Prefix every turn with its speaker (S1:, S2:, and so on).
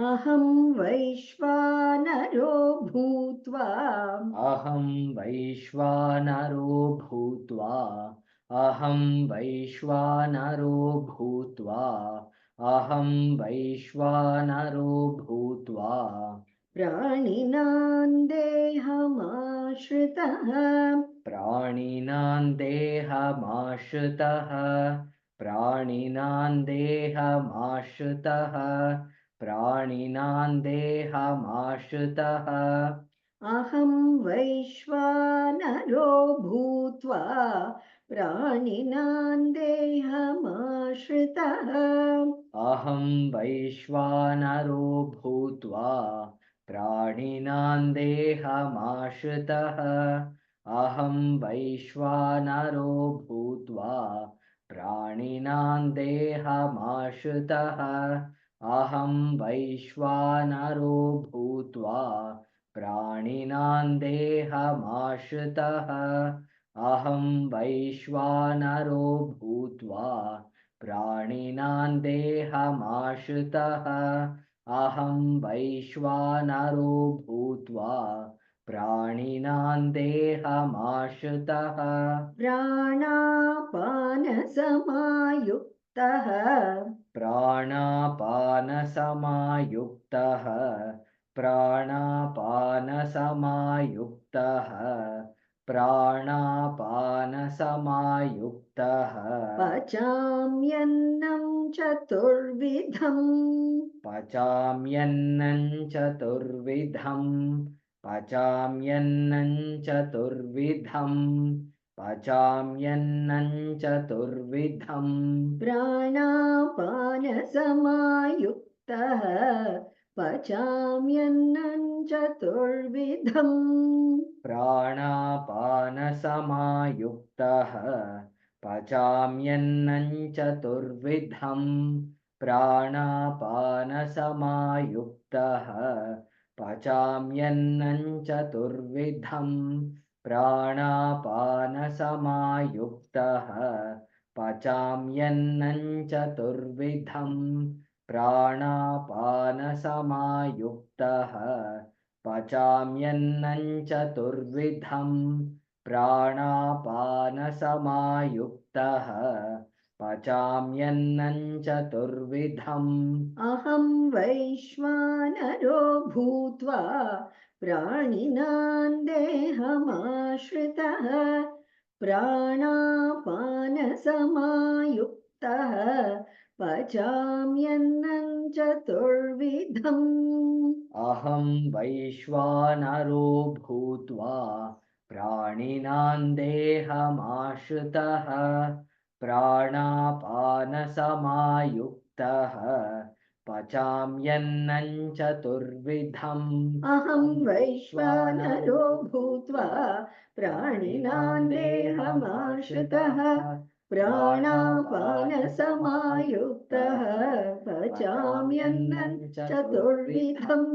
S1: अहं वैश्वानरो भूत्वा
S2: अहं वैश्वानरो भूत्वा अहं वैश्वानरो भूत्वा अहं वैश्वानरो भूत्वा
S1: प्राणिनां देहमाश्रितः
S2: प्राणिनां देहमाश्रितः प्राणिनां देहमाश्रितः प्राणिनां देहमाश्रितः
S1: अहं वैश्वानरो भूत्वा प्राणिनां देहमाश्रितः
S2: अहं वैश्वानरो भूत्वा प्राणिनां देहमाश्रितः अहं वैश्वानरो भूत्वा प्राणिनां देहमाश्रितः अहं वैश्वानरो भूत्वा प्राणिनां देहमाश्रितः अहं वैश्वानरो भूत्वा प्राणिनां देहमाश्रितः अहं वैश्वानरो भूत्वा प्राणिनां देहमाश्रितः
S1: प्राणापानसमायुक्तः
S2: प्राणापानसमायुक्तः प्राणापानसमायुक्तः प्राणापानसमायुक्तः
S1: पचाम्यन्नं चतुर्विधम्
S2: पचाम्यन्नं चतुर्विधम् पचाम्यन्नं चतुर्विधम् पचाम्यन्नं चतुर्विधम्
S1: प्राणापानसमायुक्तः पचाम्यन्नं चतुर्विधम्
S2: प्राणापानसमायुक्तः पचाम्यन्नं चतुर्विधम् प्राणापानसमायुक्तः पचाम्यन्नं चतुर्विधम् प्राणापानसमायुक्तः पचाम्यन्नं चतुर्विधम् प्राणापानसमायुक्तः पचाम्यन्नं चतुर्विधम् प्राणापानसमायुक्तः पचाम्यन्नं चतुर्विधम्
S1: अहं वैश्वानरो भूत्वा प्राणिनां देहमाश्रितः प्राणापानसमायुक्तः पचाम्यन्नं चतुर्विधम्
S2: अहं वैश्वानरो भूत्वा प्राणिनां देहमाश्रितः प्राणापानसमायुक्तः पचाम्यन्नं चतुर्विधम्
S1: अहं वैश्वानरो भूत्वा प्राणिनां देहमाश्रितः प्राणापानसमायुक्तः पचाम्यन्नं चतुर्विधम्